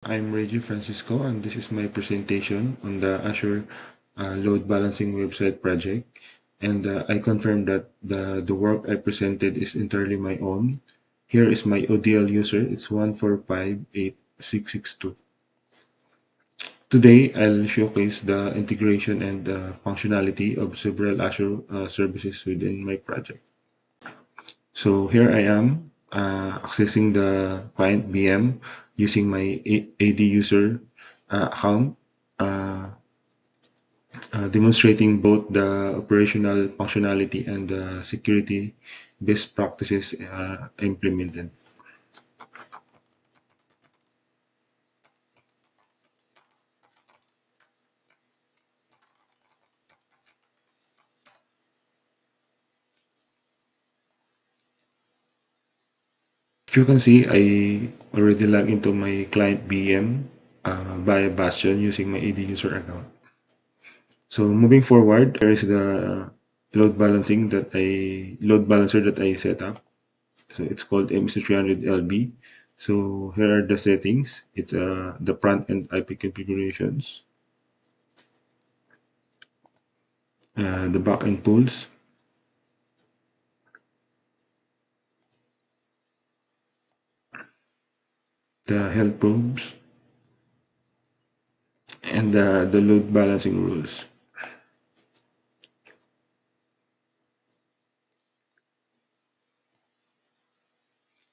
I'm Reggie Francisco, and this is my presentation on the Azure Load Balancing website project. And I confirm that the work I presented is entirely my own. Here is my ODL user. It's 1458662. Today, I'll showcase the integration and functionality of several Azure services within my project. So here I am accessing the client VM using my AD user account, uh, demonstrating both the operational functionality and the security best practices implemented. If you can see, I already logged into my client VM via Bastion using my AD user account. So moving forward, there is the load balancer that I set up. So it's called MC300LB. So here are the settings. It's the front end IP configurations, the backend tools, the health probes, and the load balancing rules.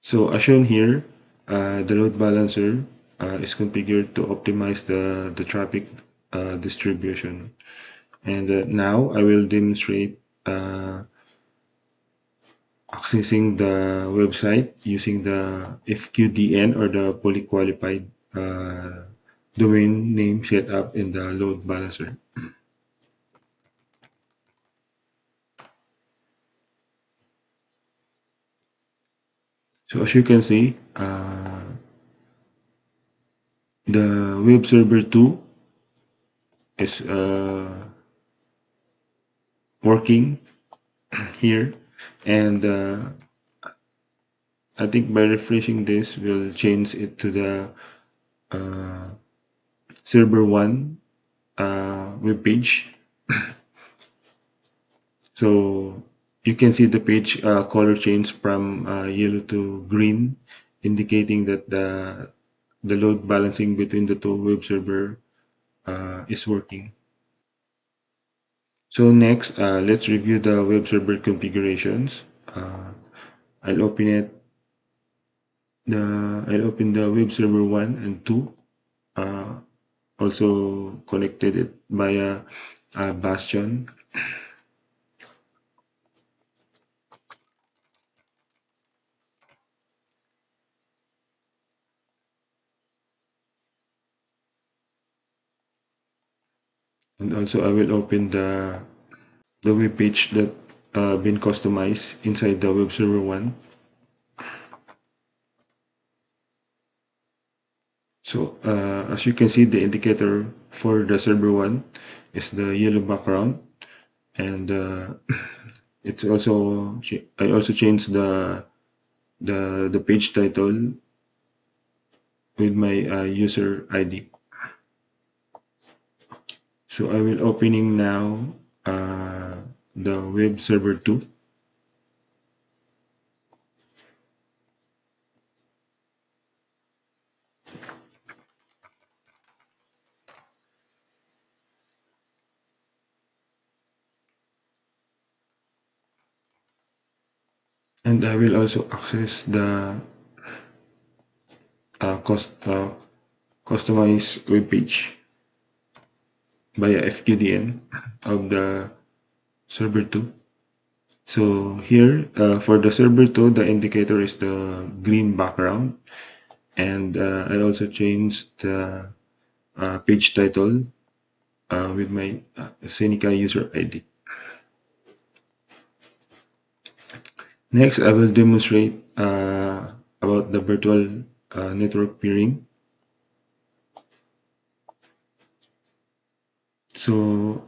So as shown here, the load balancer is configured to optimize the traffic distribution. And now I will demonstrate accessing the website using the FQDN or the fully qualified domain name set up in the load balancer. So as you can see, the web server 2 is working here, and I think by refreshing this, we'll change it to the uh, server 1 web page. So you can see the page color change from yellow to green, indicating that the load balancing between the two web server is working. So next, let's review the web server configurations. I'll open it. I'll open the web server 1 and 2. Uh, Also connected it via Bastion. And also I will open the web page that been customized inside the web server 1. So as you can see, the indicator for the server 1 is the yellow background, and it's also I also changed the page title with my user ID. So I will opening now the web server 2. And I will also access the customized web page via FQDN of the server 2. So here for the server 2, the indicator is the green background, and I also changed the page title with my Seneca user ID. Next, I will demonstrate about the virtual network peering. So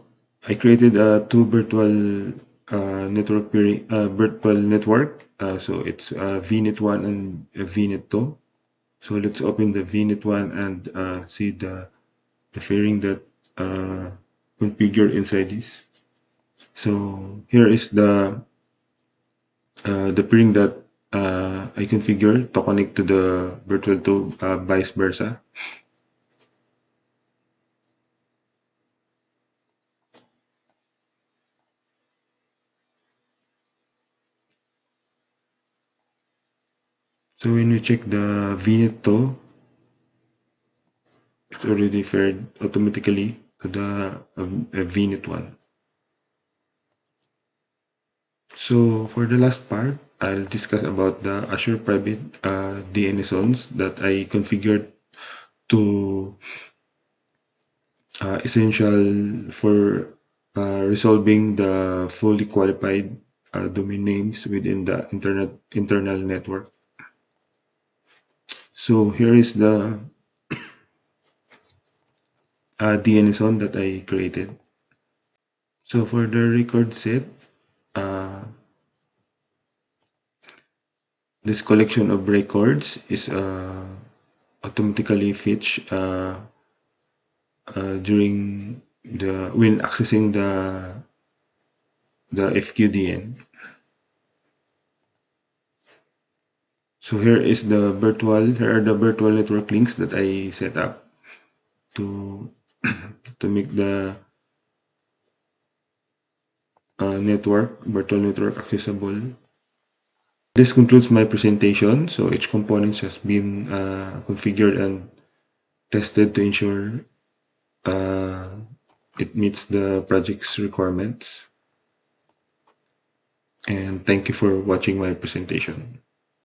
I created two virtual network peering, virtual network. So it's VNet 1 and VNet 2. So let's open the VNet one and see the fairing that configured inside this. So here is the pairing that I configured to connect to the virtual to vice versa. So when you check the VNet to, it's already paired automatically to the VNet one. So for the last part, I'll discuss about the Azure Private DNS zones that I configured to essential for resolving the fully qualified domain names within the internal network. So here is the DNS zone that I created. So for the record set, uh, this collection of records is automatically fetched during the when accessing the FQDN. So here are the virtual network links that I set up to to make the virtual network accessible. This concludes my presentation. So each component has been configured and tested to ensure uh, it meets the project's requirements. And thank you for watching my presentation.